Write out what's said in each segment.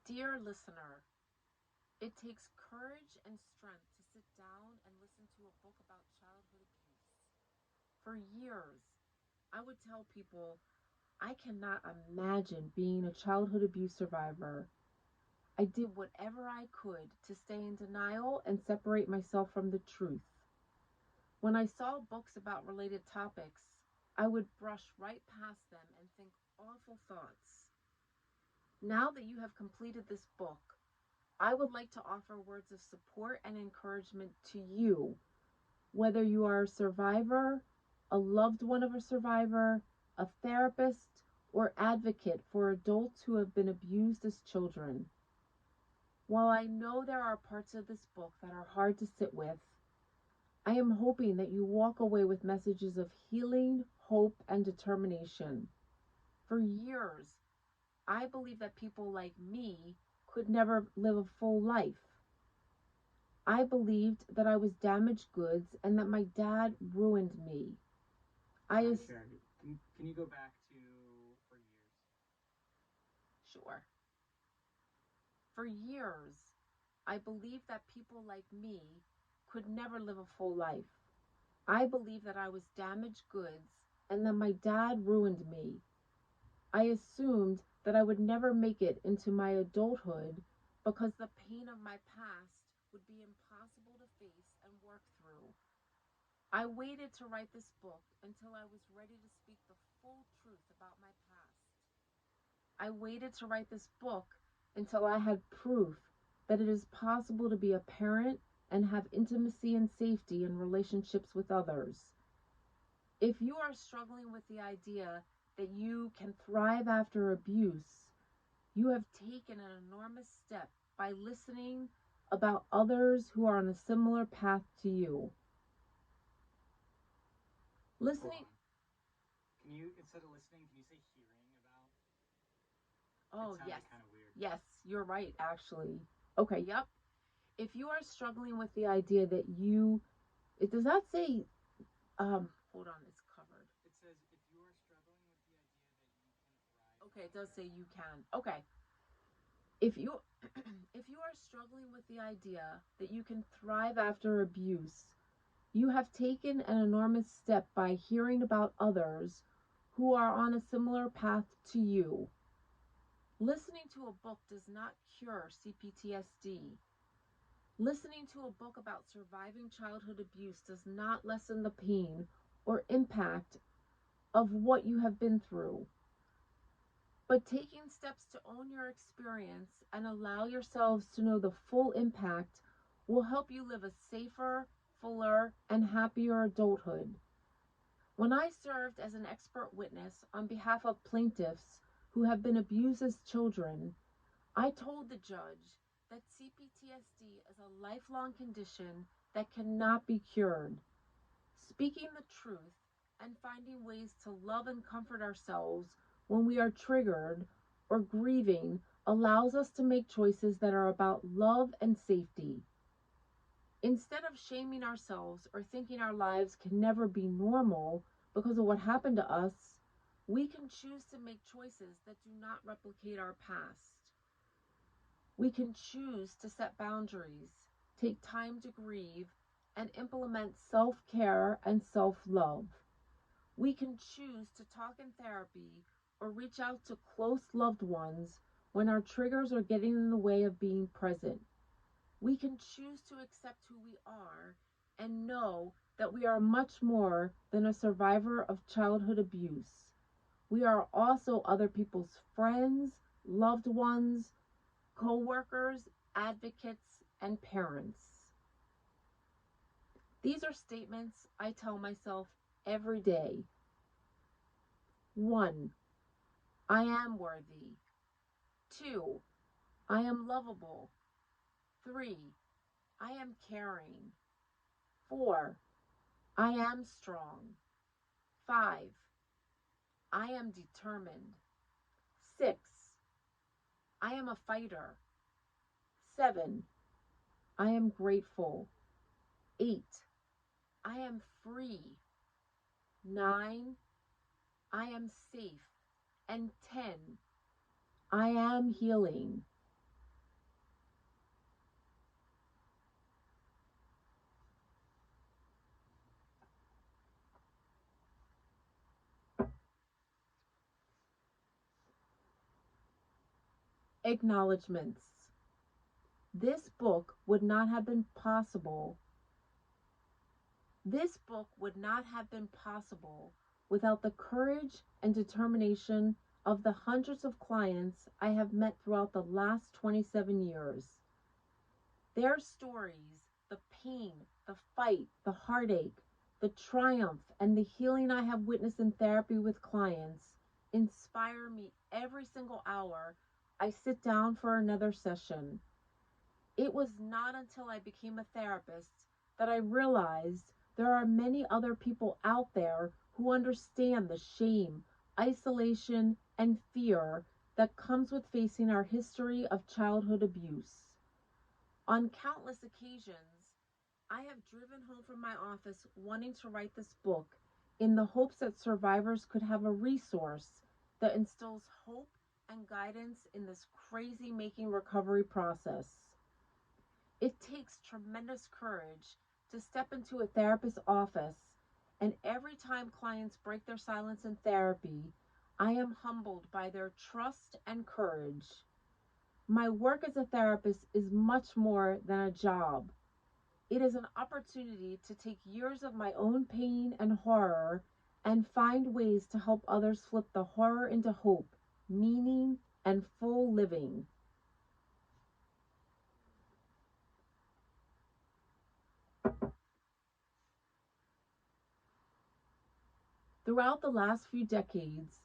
Dear listener, it takes courage and strength to sit down and listen to a book about childhood abuse. For years, I would tell people I cannot imagine being a childhood abuse survivor. I did whatever I could to stay in denial and separate myself from the truth. When I saw books about related topics, I would brush right past them and think awful thoughts. Now that you have completed this book, I would like to offer words of support and encouragement to you, whether you are a survivor, a loved one of a survivor, a therapist, or advocate for adults who have been abused as children. While I know there are parts of this book that are hard to sit with, I am hoping that you walk away with messages of healing, hope, and determination. For years, I believed that people like me could never live a full life. I believed that I was damaged goods and that my dad ruined me. Sherry, can you go back to for years? Sure. For years, I believed that people like me could never live a full life. I believed that I was damaged goods and that my dad ruined me. I assumed that I would never make it into my adulthood because the pain of my past would be impossible to face and work through. I waited to write this book until I was ready to speak the full truth about my past. I waited to write this book until I had proof that it is possible to be a parent and have intimacy and safety in relationships with others. If you are struggling with the idea that you can thrive after abuse, you have taken an enormous step by listening about others who are on a similar path to you. Hold Listening. on. Can you, instead of listening, can you say hearing about? It Oh, yes. sounded kind of weird. Yes, you're right, actually. Okay, yep. If you are struggling with the idea that it does not say, hold on, it's covered. It says if you are struggling with the idea that you can thrive Okay, it does after say you abuse. can. Okay. If you if you are struggling with the idea that you can thrive after abuse, you have taken an enormous step by hearing about others who are on a similar path to you. Listening to a book does not cure CPTSD. Listening to a book about surviving childhood abuse does not lessen the pain or impact of what you have been through. But taking steps to own your experience and allow yourselves to know the full impact will help you live a safer, fuller, and happier adulthood. When I served as an expert witness on behalf of plaintiffs who have been abused as children, I told the judge that CPTSD is a lifelong condition that cannot be cured. Speaking the truth and finding ways to love and comfort ourselves when we are triggered or grieving allows us to make choices that are about love and safety. Instead of shaming ourselves or thinking our lives can never be normal because of what happened to us, we can choose to make choices that do not replicate our past. We can choose to set boundaries, take time to grieve, and implement self-care and self-love. We can choose to talk in therapy or reach out to close loved ones when our triggers are getting in the way of being present. We can choose to accept who we are and know that we are much more than a survivor of childhood abuse. We are also other people's friends, loved ones, co-workers, advocates, and parents. These are statements I tell myself every day. 1. I am worthy. 2. I am lovable. 3. I am caring. 4. I am strong. 5. I am determined. 6. I am a fighter. 7. I am grateful. 8. I am free. 9. I am safe. And 10. I am healing. Acknowledgements. This book would not have been possible. This book would not have been possible without the courage and determination of the hundreds of clients I have met throughout the last 27 years. Their stories, the pain, the fight, the heartache, the triumph, and the healing I have witnessed in therapy with clients inspire me every single hour I sit down for another session. It was not until I became a therapist that I realized there are many other people out there who understand the shame, isolation, and fear that comes with facing our history of childhood abuse. On countless occasions, I have driven home from my office wanting to write this book in the hopes that survivors could have a resource that instills hope and guidance in this crazy making recovery process. It takes tremendous courage to step into a therapist's office, and every time clients break their silence in therapy, I am humbled by their trust and courage. My work as a therapist is much more than a job. It is an opportunity to take years of my own pain and horror and find ways to help others flip the horror into hope, meaning, and full living. Throughout the last few decades,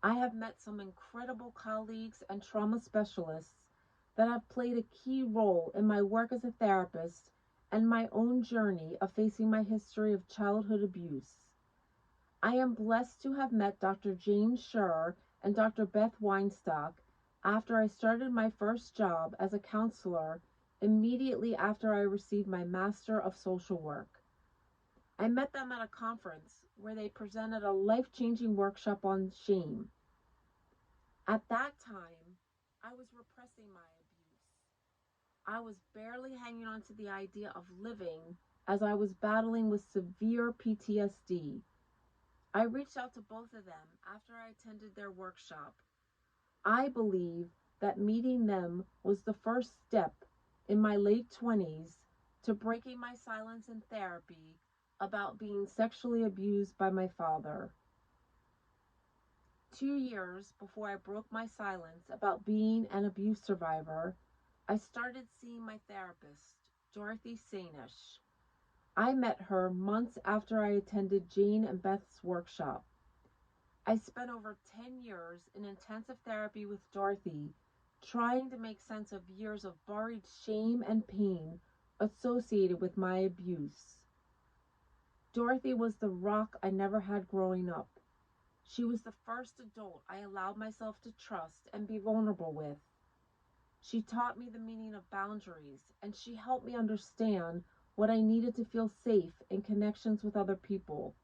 I have met some incredible colleagues and trauma specialists that have played a key role in my work as a therapist and my own journey of facing my history of childhood abuse. I am blessed to have met Dr. James Scher and Dr. Beth Weinstock after I started my first job as a counselor immediately after I received my Master of Social Work. I met them at a conference where they presented a life-changing workshop on shame. At that time, I was repressing my abuse. I was barely hanging on to the idea of living as I was battling with severe PTSD. I reached out to both of them after I attended their workshop. I believe that meeting them was the first step in my late 20s to breaking my silence in therapy about being sexually abused by my father. 2 years before I broke my silence about being an abuse survivor, I started seeing my therapist, Dorothy Sanish. I met her months after I attended Jane and Beth's workshop. I spent over 10 years in intensive therapy with Dorothy, trying to make sense of years of buried shame and pain associated with my abuse. Dorothy was the rock I never had growing up. She was the first adult I allowed myself to trust and be vulnerable with. She taught me the meaning of boundaries, and she helped me understand what I needed to feel safe in connections with other people.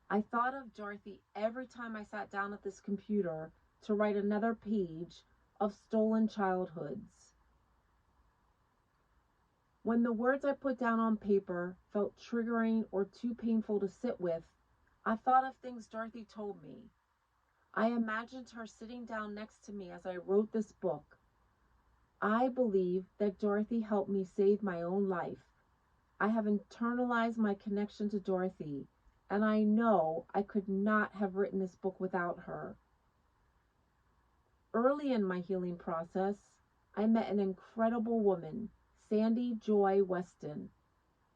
I thought of Dorothy every time I sat down at this computer to write another page of stolen childhoods. When the words I put down on paper felt triggering or too painful to sit with, I thought of things Dorothy told me. I imagined her sitting down next to me as I wrote this book. I believe that Dorothy helped me save my own life. I have internalized my connection to Dorothy, and I know I could not have written this book without her. Early in my healing process, I met an incredible woman, Sandy Joy Weston.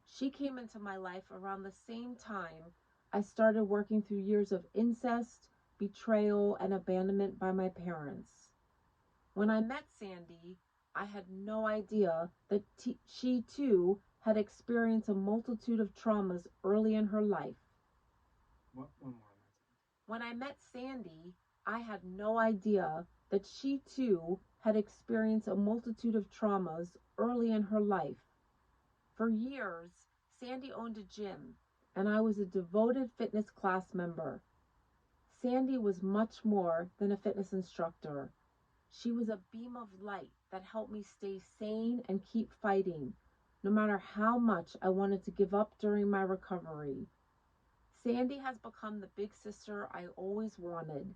She came into my life around the same time I started working through years of incest, betrayal, and abandonment by my parents. When I met Sandy, I had no idea that she too had experienced a multitude of traumas early in her life. One more on that sentence. When I met Sandy, I had no idea that she too had experienced a multitude of traumas early in her life. For years, Sandy owned a gym, and I was a devoted fitness class member. Sandy was much more than a fitness instructor. She was a beam of light that helped me stay sane and keep fighting, no matter how much I wanted to give up during my recovery. Sandy has become the big sister I always wanted.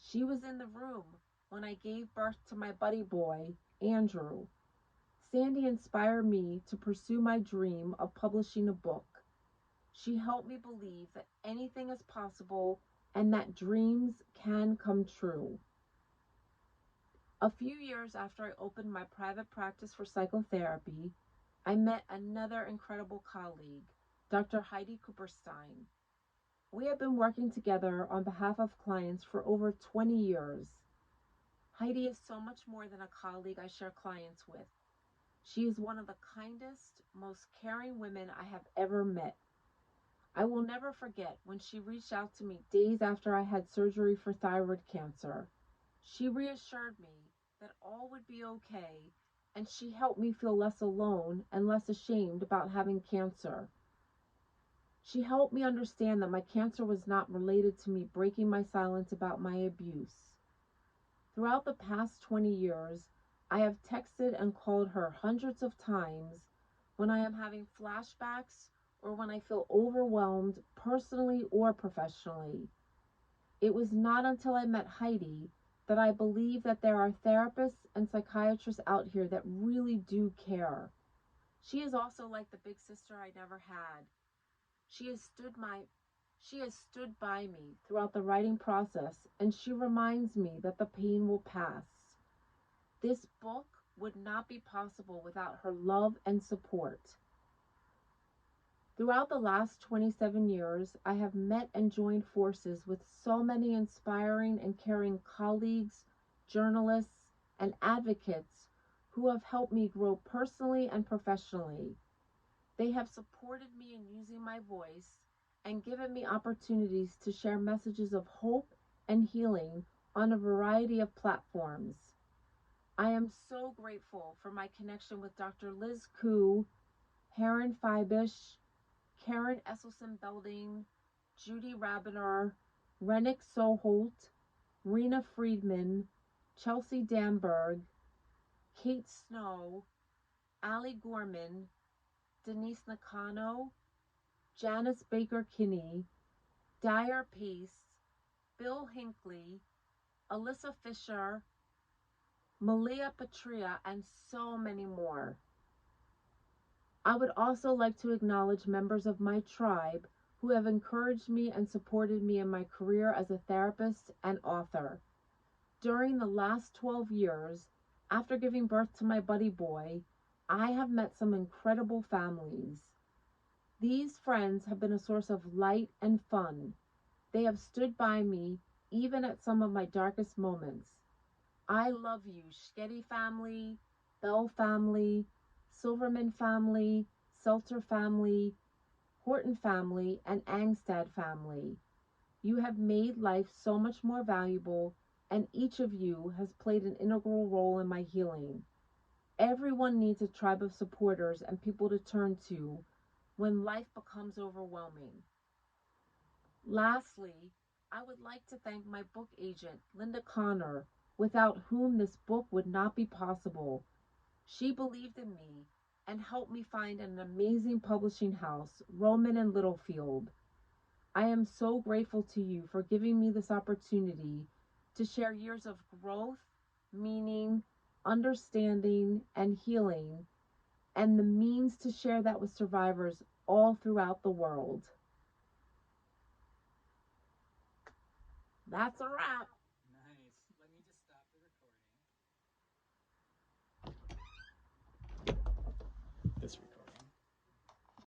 She was in the room when I gave birth to my buddy boy, Andrew. Sandy inspired me to pursue my dream of publishing a book. She helped me believe that anything is possible and that dreams can come true. A few years after I opened my private practice for psychotherapy, I met another incredible colleague, Dr. Heidi Cooperstein. We have been working together on behalf of clients for over 20 years. Heidi is so much more than a colleague I share clients with. She is one of the kindest, most caring women I have ever met. I will never forget when she reached out to me days after I had surgery for thyroid cancer. She reassured me that all would be okay, and she helped me feel less alone and less ashamed about having cancer. She helped me understand that my cancer was not related to me breaking my silence about my abuse. Throughout the past 20 years, I have texted and called her hundreds of times when I am having flashbacks or when I feel overwhelmed personally or professionally. It was not until I met Heidi that I believe that there are therapists and psychiatrists out here that really do care. She is also like the big sister I never had. She has stood my she has stood by me throughout the writing process, and she reminds me that the pain will pass. This book would not be possible without her love and support. Throughout the last 27 years, I have met and joined forces with so many inspiring and caring colleagues, journalists, and advocates who have helped me grow personally and professionally. They have supported me in using my voice and given me opportunities to share messages of hope and healing on a variety of platforms. I am so grateful for my connection with Dr. Liz Koo, Heron Fibish, Karen Esselson Belding, Judy Rabiner, Rennick Soholt, Rena Friedman, Chelsea Damberg, Kate Snow, Ali Gorman, Denise Nakano, Janice Baker Kinney, Dyer Pace, Bill Hinckley, Alyssa Fisher, Malia Patria, and so many more. I would also like to acknowledge members of my tribe who have encouraged me and supported me in my career as a therapist and author. During the last 12 years, after giving birth to my buddy boy, I have met some incredible families. These friends have been a source of light and fun. They have stood by me even at some of my darkest moments. I love you, Schgetty family, Bell family, Silverman family, Seltzer family, Horton family, and Angstad family. You have made life so much more valuable, and each of you has played an integral role in my healing. Everyone needs a tribe of supporters and people to turn to when life becomes overwhelming. Lastly, I would like to thank my book agent, Linda Connor, without whom this book would not be possible. She believed in me and helped me find an amazing publishing house, Rowman and Littlefield. I am so grateful to you for giving me this opportunity to share years of growth, meaning, understanding, and healing, and the means to share that with survivors all throughout the world. That's a wrap.